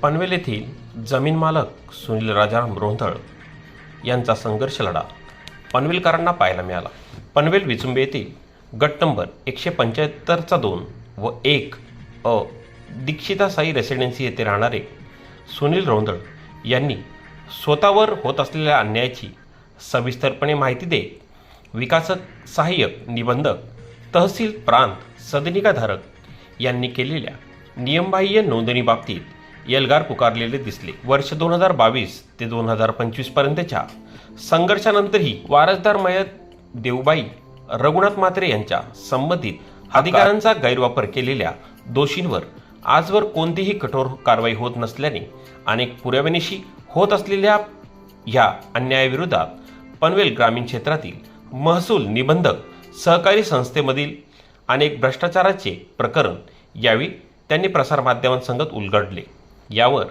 पनवेल येथील जमीन मालक सुनील राजाराम रोंधळ यांचा संघर्ष लढा पनवेलकरांना पाहायला मिळाला। पनवेल विचुंबे येथील गट नंबर 175चा 2 व 1 अ दीक्षिता साई रेसिडेन्सी येथे राहणारे सुनील रोंधळ यांनी स्वतःवर होत असलेल्या अन्यायाची सविस्तरपणे माहिती देत विकासक सहाय्यक निबंधक तहसील प्रांत सदनिकाधारक यांनी केलेल्या नियमबाह्य नोंदणीबाबतीत एल्गार पुकारलेले दिसले। वर्ष 2022 ते 2025 पर्यंतच्या संघर्षानंतरही वारसदार मयत देवबाई रघुनाथ म्हात्रे यांच्या संबंधित अधिकारांचा गैरवापर केलेल्या दोषींवर आजवर कोणतीही कठोर कारवाई होत नसल्याने अनेक पुराव्यानिशी होत असलेल्या ह्या अन्यायाविरोधात पनवेल ग्रामीण क्षेत्रातील महसूल निबंधक सहकारी संस्थेमधील अनेक भ्रष्टाचाराचे प्रकरण यावेळी त्यांनी प्रसारमाध्यमांसंगत उलगडले। यावर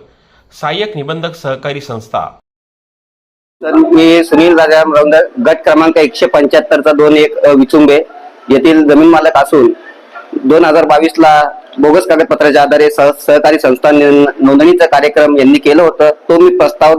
सहाय्यक निबंधक सहकारी संस्था मी सुनील राजाराम रोंधळ गट क्रमांक 175चा 2-1 विचुंबे येथील जमीन मालक असून 2022 ला बोगस कागदपत्राच्या आधारे सहकारी संस्था नोंदणीचा कार्यक्रम यांनी केलं होतं। तो मी प्रस्ताव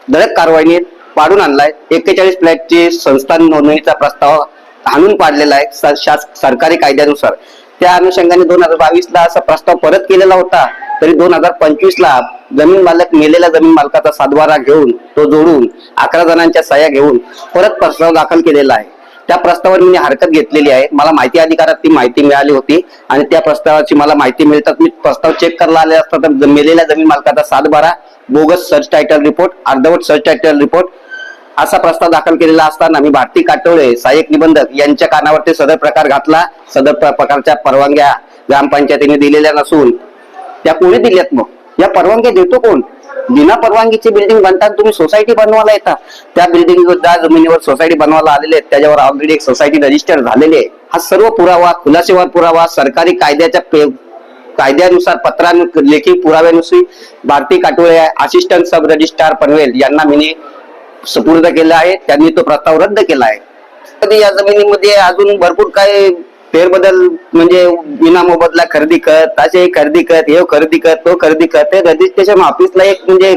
धडक कारवाईने पाडून आणलाय। 41 फ्लॅटची संस्था नोंदणीचा प्रस्ताव हाणून पाडलेला आहे सरकारी कायद्यानुसार। त्या अनुषंगाने 2022 ला असा प्रस्ताव परत केलेला होता, तरी 2025 ला जमीन मालक मेलेल्या जमीन मालकाचा सातबारा घेऊन तो जोडून 11 जणांच्या सह्या घेऊन परत प्रस्ताव दाखल केलेला आहे। त्या प्रस्तावावर मी हरकत घेतलेली आहे। मला माहिती अधिकारात ती माहिती मिळाली होती आणि त्या प्रस्तावाची मला माहिती मिळतात मी प्रस्ताव चेक करायला आले असता तर मेलेल्या जमीन मालकाचा सातबारा, बोगस सर्च टायटल रिपोर्ट, अर्धवट सर्च टायटल रिपोर्ट असा प्रस्ताव दाखल केलेला असताना मी भारती काटोळे सहाय्यक निबंधक यांच्या कानावरती सदर प्रकार घातला। सदर प्रकारच्या परवानग्या ग्रामपंचायतीने दिलेल्या नसून त्या कोणी दिल्यात? मग या परवानग्या देतो कोण? बिना परवानगीची बिल्डिंग बनताना तुम्ही सोसायटी बनवायला येता। त्या बिल्डिंग ज्या जमिनीवर सोसायटी बनवायला आलेले आहेत त्याच्यावर ऑलरेडी एक सोसायटी रजिस्टर झालेली आहे। हा सर्व पुरावा, खुलासेवार पुरावा सरकारी कायद्यानुसार लेखी पुराव्यानुसार Bharati Katole assistant sub registrar Panvel यांना मी सुपूर्द केला आहे। त्यांनी तो प्रस्ताव रद्द केला आहे। या जमिनीमध्ये अजून भरपूर काही फेरबदल म्हणजे विना मोबदला खरेदी खत, असे खरेदी खत, हे खरेदी खत, तो खरेदी खत, हे रजिस्ट्रेशन ऑफिसला एक म्हणजे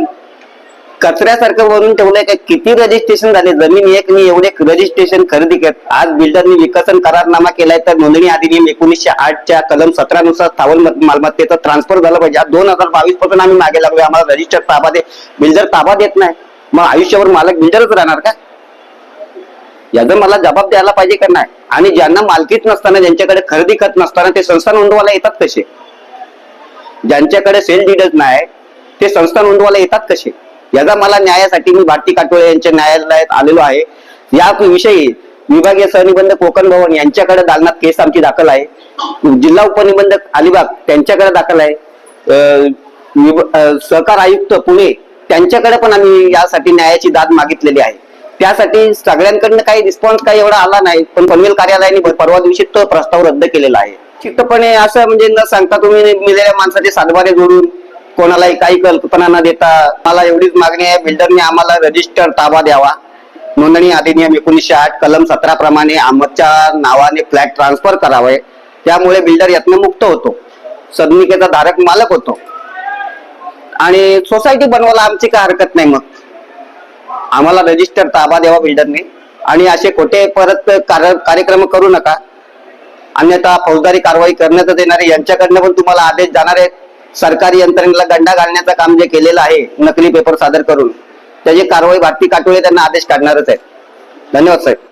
कचऱ्यासारखं बनवून ठेवलंय। काय किती रजिस्ट्रेशन झाले? जमीन एक नाही एवढे रजिस्ट्रेशन खरेदी खत। आज बिल्डरनी विकसन करारनामा केलाय तर नोंदणी अधिनियम 1908च्या कलम 17 नुसार स्थावर मालमत्तेचा ट्रान्सफर झाला पाहिजे। आज 2022 पासून आम्ही मागे लागलोय, आम्हाला रजिस्टर ताबा दे। बिल्डर ताबा देत नाही, मग आयुष्यावर मालक बिल्डरच राहणार का? याचा मला जबाब द्यायला पाहिजे का नाही? आणि ज्यांना मालकीच नसताना, ज्यांच्याकडे खरेदी खत नसताना ते संस्था नोंदवायला येतात कसे? ज्यांच्याकडे सेल डीडच नाही ते संस्था नोंदवायला येतात कसे? याचा मला न्यायासाठी मी भारती काटोळे यांच्या न्यायालयात आलेलो आहे। या विषयी विभागीय सहनिबंधक कोकण भवन यांच्याकडे दालनात केस आमची दाखल आहे। जिल्हा उपनिबंधक अलिबाग त्यांच्याकडे दाखल आहे। सहकार आयुक्त पुणे त्यांच्याकडे पण आम्ही यासाठी न्यायाची दाद मागितलेली आहे। त्यासाठी सगळ्यांकडनं काही रिस्पॉन्स काही एवढा आला नाही, पण पनवेल कार्यालयाने परवा दिवशी तो प्रस्ताव रद्द केलेला आहे। चित्तपणे असं म्हणजे न सांगता तुम्ही मेलेल्या माणसाचे सातबारे जोडून कोणालाही काही कल्पना न देता मला एवढीच मागणी आहे, बिल्डरने आम्हाला रजिस्टर ताबा द्यावा। नोंदणी अधिनियम 1908 कलम 17 प्रमाणे आमच्या नावाने फ्लॅट ट्रान्सफर करावे। त्यामुळे बिल्डर यातनं मुक्त होतो, सदनिकेचा धारक मालक होतो आणि सोसायटी बनवायला आमची काय हरकत नाही। मग आम्हाला रजिस्टर ताबा द्यावा बिल्डरने आणि असे खोटे परत कार्यक्रम करू नका, अन्यथा फौजदारी कारवाई करण्यात येणारे यांच्याकडनं पण तुम्हाला आदेश जाणार आहेत। सरकारी यंत्रणेला गंडा घालण्याचं काम जे केलेलं आहे नकली पेपर सादर करून, त्याची कारवाई भारती काटोळे त्यांना आदेश काढणारच आहे। धन्यवाद साहेब।